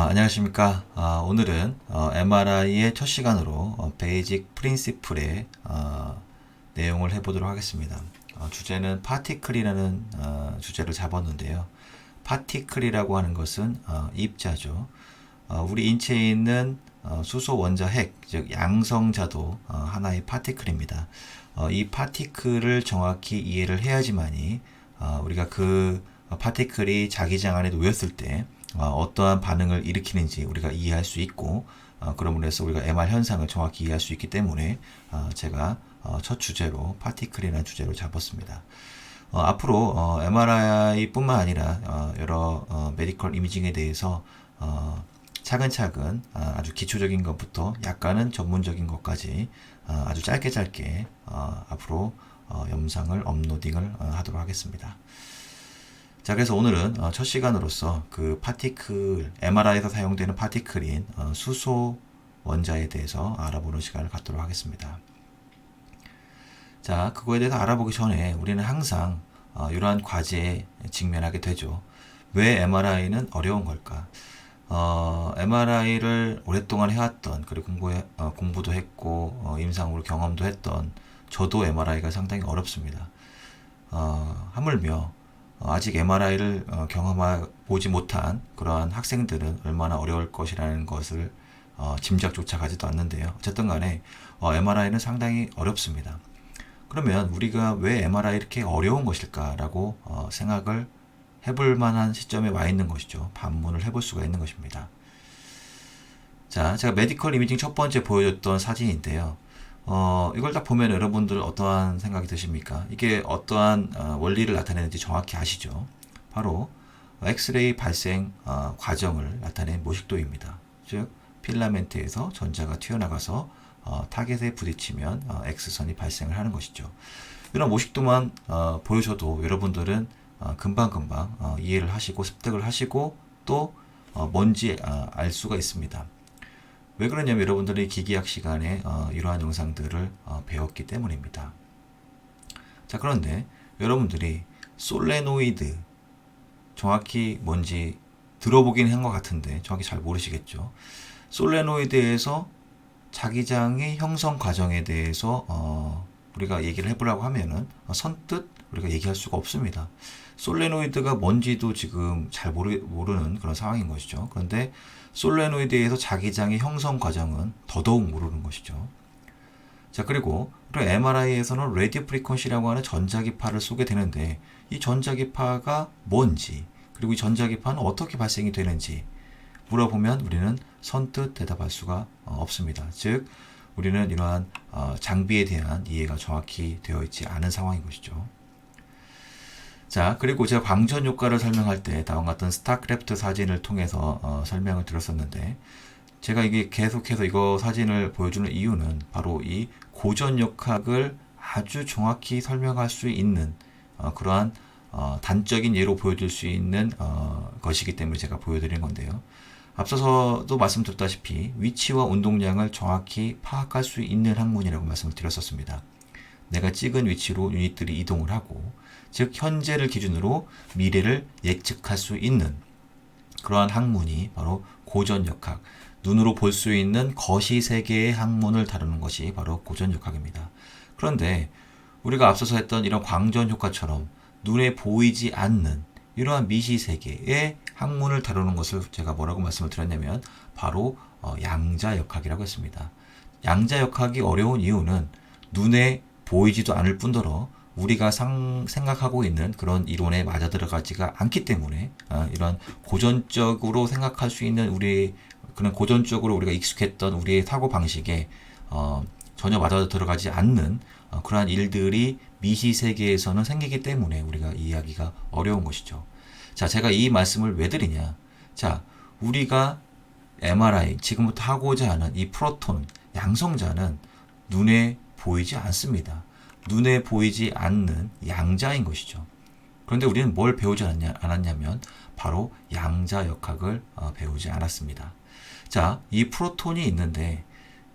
안녕하십니까. 오늘은 MRI의 첫 시간으로 베이직 프린시플의 내용을 해보도록 하겠습니다. 주제는 파티클이라는 주제를 잡았는데요. 파티클이라고 하는 것은 입자죠. 우리 인체에 있는 수소, 원자, 핵, 즉 양성자도 하나의 파티클입니다. 이 파티클을 정확히 이해를 해야지만이 우리가 그 파티클이 자기장 안에 놓였을 때 어떠한 반응을 일으키는지 우리가 이해할 수 있고, 그러므로 해서 우리가 MR 현상을 정확히 이해할 수 있기 때문에 제가 첫 주제로 파티클이라는 주제로 잡았습니다. 앞으로 MRI 뿐만 아니라 여러 메디컬 이미징에 대해서 차근차근 아주 기초적인 것부터 약간은 전문적인 것까지 아주 짧게 앞으로 영상을 업로딩을 하도록 하겠습니다. 자, 그래서 오늘은 첫 시간으로서 그 파티클, MRI에서 사용되는 파티클인 수소 원자에 대해서 알아보는 시간을 갖도록 하겠습니다. 자, 그거에 대해서 알아보기 전에 우리는 항상 이러한 과제에 직면하게 되죠. 왜 MRI는 어려운 걸까? MRI를 오랫동안 해왔던, 그리고 공부도 했고 임상으로 경험도 했던 저도 MRI가 상당히 어렵습니다. 하물며 아직 MRI를 경험해보지 못한 그러한 학생들은 얼마나 어려울 것이라는 것을 짐작조차 가지도 않는데요. 어쨌든 간에 MRI는 상당히 어렵습니다. 그러면 우리가 왜 MRI 이렇게 어려운 것일까라고 생각을 해볼 만한 시점에 와 있는 것이죠. 반문을 해볼 수가 있는 것입니다. 자, 제가 메디컬 이미징 첫 번째 보여줬던 사진인데요. 이걸 딱 보면 여러분들 어떠한 생각이 드십니까? 이게 어떠한 원리를 나타내는지 정확히 아시죠? 바로 엑스레이 발생 과정을 나타낸 모식도입니다. 즉 필라멘트에서 전자가 튀어나가서 타겟에 부딪히면 X선이 발생을 하는 것이죠. 이런 모식도만 보여줘도 여러분들은 금방 이해를 하시고 습득을 하시고 또 뭔지 알 수가 있습니다. 왜 그러냐면 여러분들이 기계학 시간에 이러한 영상들을 배웠기 때문입니다. 자, 그런데 여러분들이 솔레노이드 정확히 뭔지 들어보긴 한 것 같은데 정확히 잘 모르시겠죠. 솔레노이드에서 자기장의 형성 과정에 대해서 우리가 얘기를 해보려고 하면은 선뜻 우리가 얘기할 수가 없습니다. 솔레노이드가 뭔지도 지금 잘 모르는 그런 상황인 것이죠. 그런데 솔레노이드에서 자기장의 형성 과정은 더더욱 모르는 것이죠. 자, 그리고 MRI에서는 라디오 프리퀀시라고 하는 전자기파를 쏘게 되는데 이 전자기파가 뭔지, 그리고 이 전자기파는 어떻게 발생이 되는지 물어보면 우리는 선뜻 대답할 수가 없습니다. 즉 우리는 이러한 장비에 대한 이해가 정확히 되어 있지 않은 상황인 것이죠. 자, 그리고 제가 광전 효과를 설명할 때 다음과 같은 스타크래프트 사진을 통해서 설명을 드렸었는데, 제가 이게 계속해서 이거 사진을 보여주는 이유는 바로 이 고전역학을 아주 정확히 설명할 수 있는 그러한 단적인 예로 보여줄 수 있는 것이기 때문에 제가 보여드리는 건데요. 앞서서도 말씀드렸다시피 위치와 운동량을 정확히 파악할 수 있는 학문이라고 말씀을 드렸었습니다. 내가 찍은 위치로 유닛들이 이동을 하고, 즉 현재를 기준으로 미래를 예측할 수 있는 그러한 학문이 바로 고전역학, 눈으로 볼 수 있는 거시세계의 학문을 다루는 것이 바로 고전역학입니다. 그런데 우리가 앞서서 했던 이런 광전효과처럼 눈에 보이지 않는 이러한 미시세계의 학문을 다루는 것을 제가 뭐라고 말씀을 드렸냐면 바로 양자역학이라고 했습니다. 양자역학이 어려운 이유는 눈에 보이지도 않을 뿐더러 우리가 생각하고 있는 그런 이론에 맞아 들어가지가 않기 때문에 이런 고전적으로 생각할 수 있는 그런 고전적으로 우리가 익숙했던 우리의 사고 방식에 전혀 맞아 들어가지 않는 그러한 일들이 미시 세계에서는 생기기 때문에 우리가 이해하기가 어려운 것이죠. 자, 제가 이 말씀을 왜 드리냐? 자, 우리가 MRI 지금부터 하고자 하는 이 프로톤 양성자는 눈에 보이지 않습니다. 눈에 보이지 않는 양자인 것이죠. 그런데 우리는 뭘 배우지 않았냐면 바로 양자역학을 배우지 않았습니다. 자, 이 프로톤이 있는데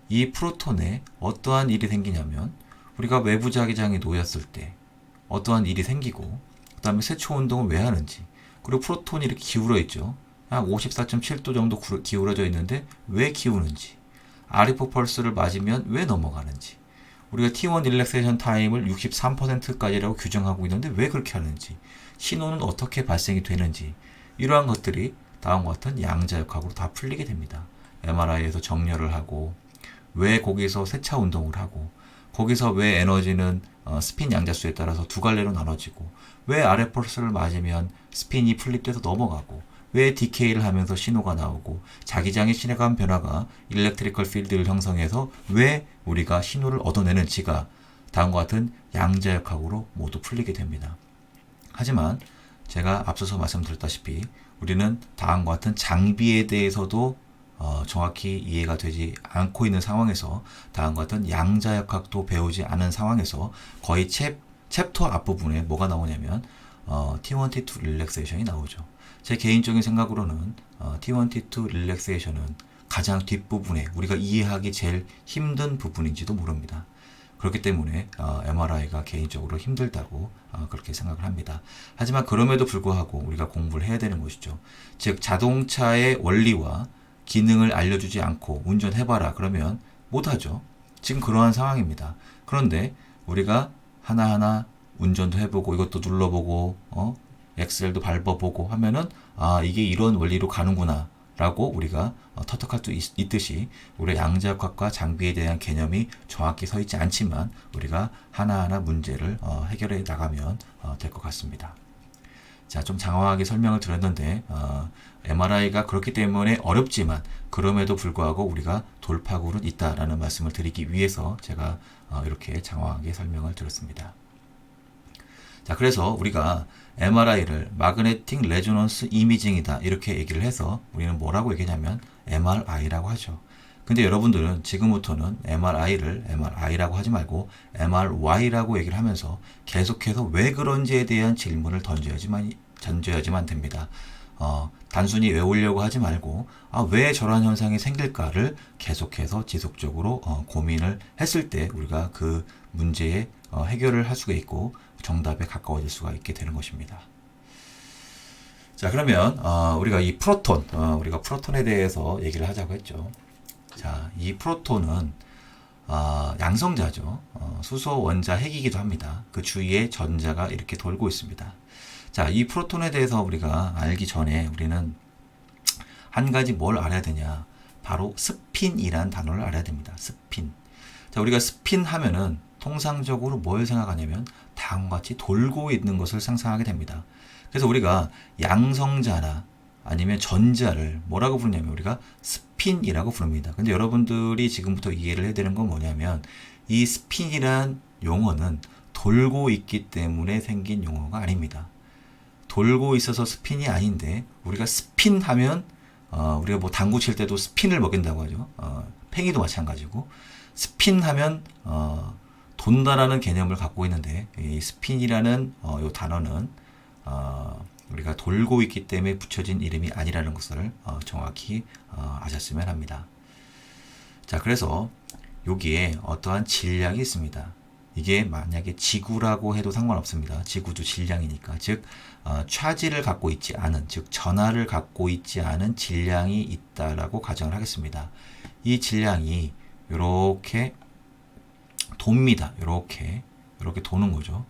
이 프로톤에 어떠한 일이 생기냐면 우리가 외부 자기장에 놓였을 때 어떠한 일이 생기고 그 다음에 세초 운동을 왜 하는지 그리고 프로톤이 이렇게 기울어 있죠. 한 54.7도 정도 기울어져 있는데 왜 기우는지 RF 펄스를 맞으면 왜 넘어가는지 우리가 T1 릴렉세이션 타임을 63%까지라고 규정하고 있는데 왜 그렇게 하는지 신호는 어떻게 발생이 되는지 이러한 것들이 다음과 같은 양자역학으로 다 풀리게 됩니다. MRI에서 정렬을 하고 왜 거기서 세차 운동을 하고 거기서 왜 에너지는 스핀 양자수에 따라서 두 갈래로 나눠지고 왜 RF 펄스를 맞으면 스핀이 플립돼서 넘어가고 왜 디케이를 하면서 신호가 나오고 자기장의 신호감 변화가 일렉트리컬 필드를 형성해서 왜 우리가 신호를 얻어내는지가 다음과 같은 양자역학으로 모두 풀리게 됩니다. 하지만 제가 앞서서 말씀드렸다시피 우리는 다음과 같은 장비에 대해서도 정확히 이해가 되지 않고 있는 상황에서 다음과 같은 양자역학도 배우지 않은 상황에서 거의 챕터 앞부분에 뭐가 나오냐면 T1, T2 릴렉세이션이 나오죠. 제 개인적인 생각으로는 T1, T2 릴렉세이션은 가장 뒷부분에 우리가 이해하기 제일 힘든 부분인지도 모릅니다. 그렇기 때문에 MRI가 개인적으로 힘들다고 그렇게 생각을 합니다. 하지만 그럼에도 불구하고 우리가 공부를 해야 되는 것이죠. 즉 자동차의 원리와 기능을 알려주지 않고 운전해봐라 그러면 못하죠. 지금 그러한 상황입니다. 그런데 우리가 하나하나 운전도 해보고 이것도 눌러보고 엑셀도 밟아보고 하면은 이게 이런 원리로 가는구나 라고 우리가 터득할 수 있듯이 우리의 양자역학과 장비에 대한 개념이 정확히 서 있지 않지만 우리가 하나하나 문제를 해결해 나가면 될 것 같습니다. 자, 좀 장황하게 설명을 드렸는데 MRI가 그렇기 때문에 어렵지만 그럼에도 불구하고 우리가 돌파구는 있다라는 말씀을 드리기 위해서 제가 이렇게 장황하게 설명을 드렸습니다. 자, 그래서 우리가 MRI를 마그네틱 레조넌스 이미징이다 이렇게 얘기를 해서 우리는 뭐라고 얘기하냐면 MRI라고 하죠. 근데 여러분들은 지금부터는 MRI를 MRI라고 하지 말고 MRY라고 얘기를 하면서 계속해서 왜 그런지에 대한 질문을 던져야지만 됩니다. 단순히 외우려고 하지 말고 왜 저런 현상이 생길까를 계속해서 지속적으로 고민을 했을 때 우리가 그 문제의 해결을 할 수가 있고 정답에 가까워질 수가 있게 되는 것입니다. 자, 그러면 우리가 이 프로톤, 우리가 프로톤에 대해서 얘기를 하자고 했죠. 자, 이 프로톤은 양성자죠. 수소 원자 핵이기도 합니다. 그 주위에 전자가 이렇게 돌고 있습니다. 자, 이 프로톤에 대해서 우리가 알기 전에 우리는 한 가지 뭘 알아야 되냐? 바로 스핀이란 단어를 알아야 됩니다. 스핀. 자, 우리가 스핀 하면은 통상적으로 뭘 생각하냐면 다음과 같이 돌고 있는 것을 상상하게 됩니다. 그래서 우리가 양성자나 아니면 전자를 뭐라고 부르냐면 우리가 스핀이라고 부릅니다. 근데 여러분들이 지금부터 이해를 해야 되는 건 뭐냐면 이 스핀이란 용어는 돌고 있기 때문에 생긴 용어가 아닙니다. 돌고 있어서 스핀이 아닌데 우리가 스핀 하면 우리가 뭐 당구 칠 때도 스핀을 먹인다고 하죠. 팽이도 마찬가지고 스핀 하면 돈다라는 개념을 갖고 있는데 이 스핀이라는 이 단어는 우리가 돌고 있기 때문에 붙여진 이름이 아니라는 것을 정확히 아셨으면 합니다. 자, 그래서 여기에 어떠한 질량이 있습니다. 이게 만약에 지구라고 해도 상관없습니다. 지구도 질량이니까. 즉 차지를 갖고 있지 않은, 즉 전하를 갖고 있지 않은 질량이 있다라고 가정을 하겠습니다. 이 질량이 이렇게 돕니다. 이렇게 도는 거죠.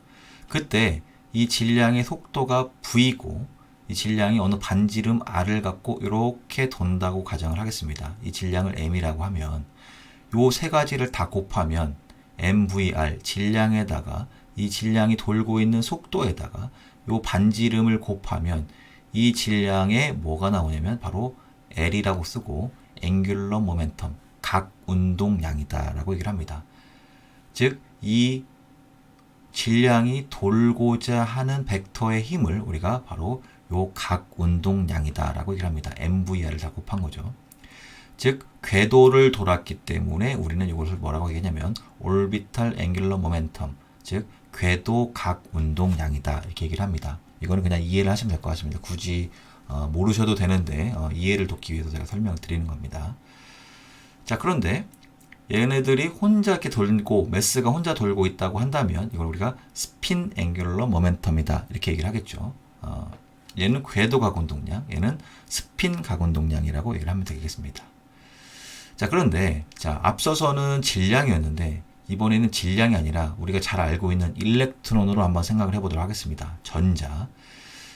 그때 이 질량의 속도가 V고 이 질량이 어느 반지름 R을 갖고 이렇게 돈다고 가정을 하겠습니다. 이 질량을 M이라고 하면 요 세 가지를 다 곱하면 MVR 질량에다가 이 질량이 돌고 있는 속도에다가 요 반지름을 곱하면 이 질량에 뭐가 나오냐면 바로 L이라고 쓰고 앵귤러 모멘텀 각 운동량이다 라고 얘기를 합니다. 즉 이 질량이 돌고자 하는 벡터의 힘을 우리가 바로 요 각 운동량이다 라고 얘기를 합니다. MVR을 다 곱한 거죠. 즉 궤도를 돌았기 때문에 우리는 이것을 뭐라고 얘기하냐면 orbital angular momentum, 즉 궤도 각 운동량이다 이렇게 얘기를 합니다. 이거는 그냥 이해를 하시면 될 것 같습니다. 굳이 모르셔도 되는데 이해를 돕기 위해서 제가 설명을 드리는 겁니다. 자, 그런데 얘네들이 혼자 이렇게 돌고 매스가 혼자 돌고 있다고 한다면 이걸 우리가 스핀 앵귤러 모멘텀이다 이렇게 얘기를 하겠죠. 얘는 궤도 각운동량, 얘는 스핀 각운동량이라고 얘기를 하면 되겠습니다. 자, 그런데 자, 앞서서는 질량이었는데 이번에는 질량이 아니라 우리가 잘 알고 있는 일렉트론으로 한번 생각을 해보도록 하겠습니다. 전자.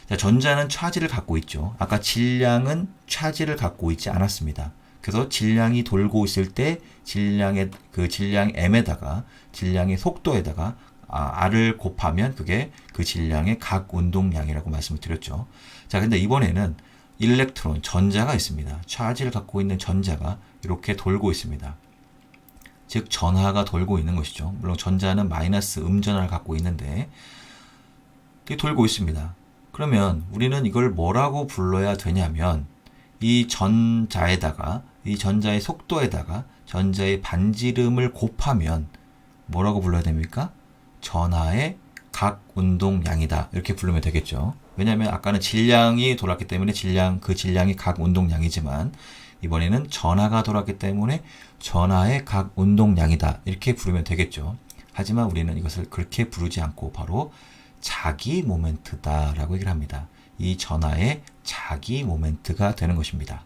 자, 전자는 차지를 갖고 있죠. 아까 질량은 차지를 갖고 있지 않았습니다. 그래서 질량이 돌고 있을 때 질량의 그 질량 m에다가 질량의 속도에다가 r을 곱하면 그게 그 질량의 각 운동량이라고 말씀을 드렸죠. 자, 근데 이번에는 일렉트론, 전자가 있습니다. 차지를 갖고 있는 전자가 이렇게 돌고 있습니다. 즉 전하가 돌고 있는 것이죠. 물론 전자는 마이너스 음전하를 갖고 있는데 이렇게 돌고 있습니다. 그러면 우리는 이걸 뭐라고 불러야 되냐면 이 전자에다가 이 전자의 속도에다가 전자의 반지름을 곱하면 뭐라고 불러야 됩니까? 전하의 각 운동량이다 이렇게 부르면 되겠죠. 왜냐하면 아까는 질량이 돌았기 때문에 그 질량이 각 운동량이지만 이번에는 전하가 돌았기 때문에 전하의 각 운동량이다 이렇게 부르면 되겠죠. 하지만 우리는 이것을 그렇게 부르지 않고 바로 자기 모멘트다 라고 얘기를 합니다. 이 전하의 자기 모멘트가 되는 것입니다.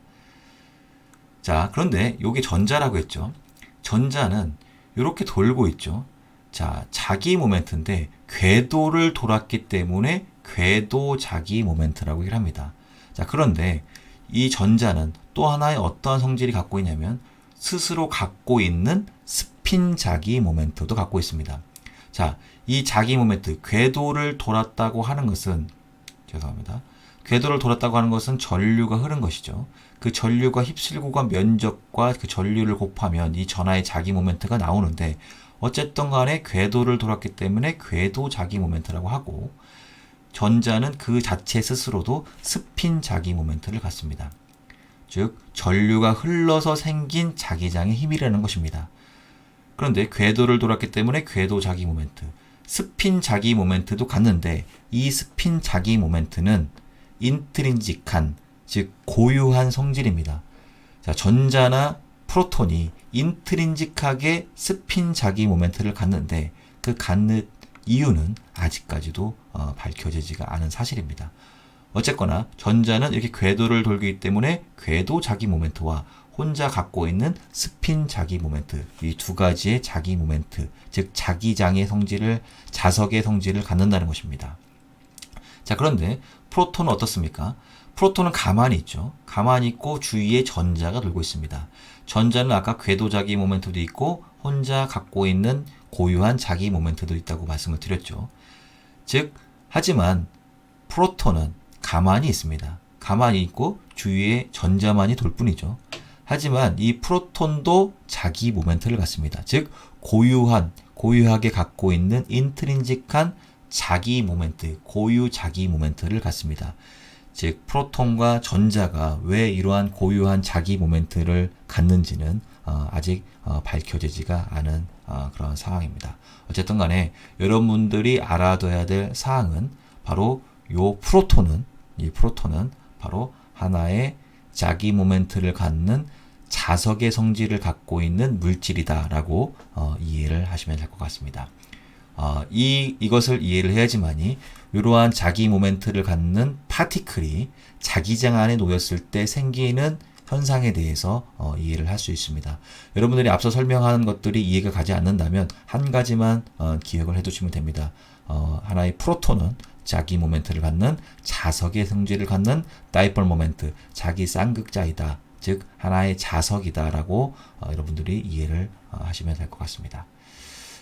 자, 그런데 이게 전자라고 했죠. 전자는 이렇게 돌고 있죠. 자, 자기 모멘트인데 궤도를 돌았기 때문에 궤도 자기 모멘트라고 얘기를 합니다. 자, 그런데 이 전자는 또 하나의 어떠한 성질이 갖고 있냐면 스스로 갖고 있는 스핀 자기 모멘트도 갖고 있습니다. 자, 이 자기 모멘트, 궤도를 돌았다고 하는 것은 죄송합니다. 궤도를 돌았다고 하는 것은 전류가 흐른 것이죠. 그 전류가 휩쓸고 간 면적과 그 전류를 곱하면 이 전하의 자기 모멘트가 나오는데 어쨌든 간에 궤도를 돌았기 때문에 궤도 자기 모멘트라고 하고 전자는 그 자체 스스로도 스핀 자기 모멘트를 갖습니다. 즉 전류가 흘러서 생긴 자기장의 힘이라는 것입니다. 그런데 궤도를 돌았기 때문에 궤도 자기 모멘트, 스핀 자기 모멘트도 갖는데 이 스핀 자기 모멘트는 인트린직한, 즉 고유한 성질입니다. 자, 전자나 프로톤이 인트린직하게 스핀 자기 모멘트를 갖는데 그 갖는 이유는 아직까지도 밝혀지지가 않은 사실입니다. 어쨌거나 전자는 이렇게 궤도를 돌기 때문에 궤도 자기 모멘트와 혼자 갖고 있는 스핀 자기 모멘트, 이 두 가지의 자기 모멘트, 즉 자기장의 성질을, 자석의 성질을 갖는다는 것입니다. 자, 그런데 프로톤은 어떻습니까? 프로톤은 가만히 있죠. 가만히 있고 주위에 전자가 돌고 있습니다. 전자는 아까 궤도 자기 모멘트도 있고 혼자 갖고 있는 고유한 자기 모멘트도 있다고 말씀을 드렸죠. 즉, 하지만 프로톤은 가만히 있습니다. 가만히 있고 주위에 전자만이 돌 뿐이죠. 하지만 이 프로톤도 자기 모멘트를 갖습니다. 즉, 고유하게 갖고 있는 인트린직한 자기 모멘트, 고유 자기 모멘트를 갖습니다. 즉, 프로톤과 전자가 왜 이러한 고유한 자기 모멘트를 갖는지는 아직 밝혀지지가 않은 그런 상황입니다. 어쨌든 간에 여러분들이 알아둬야 될 사항은 바로 이 프로톤은 바로 하나의 자기 모멘트를 갖는 자석의 성질을 갖고 있는 물질이다라고 이해를 하시면 될 것 같습니다. 이것을 이해를 해야지만이 이러한 자기 모멘트를 갖는 파티클이 자기장 안에 놓였을 때 생기는 현상에 대해서 이해를 할 수 있습니다. 여러분들이 앞서 설명한 것들이 이해가 가지 않는다면 한 가지만 기억을 해두시면 됩니다. 하나의 프로톤은 자기 모멘트를 갖는 자석의 성질을 갖는 다이폴 모멘트, 자기 쌍극자이다. 즉 하나의 자석이다라고 여러분들이 이해를 하시면 될 것 같습니다.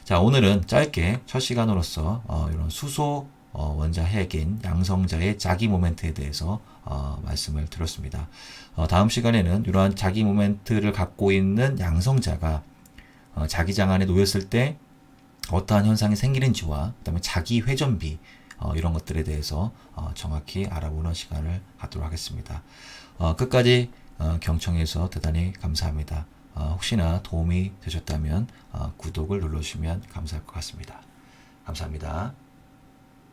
자, 오늘은 짧게 첫 시간으로서 이런 수소 원자 핵인 양성자의 자기 모멘트에 대해서 말씀을 드렸습니다. 다음 시간에는 이러한 자기 모멘트를 갖고 있는 양성자가 자기장 안에 놓였을 때 어떠한 현상이 생기는지와 그다음에 자기 회전비 이런 것들에 대해서 정확히 알아보는 시간을 갖도록 하겠습니다. 끝까지 경청해서 대단히 감사합니다. 혹시나 도움이 되셨다면 구독을 눌러주시면 감사할 것 같습니다. 감사합니다.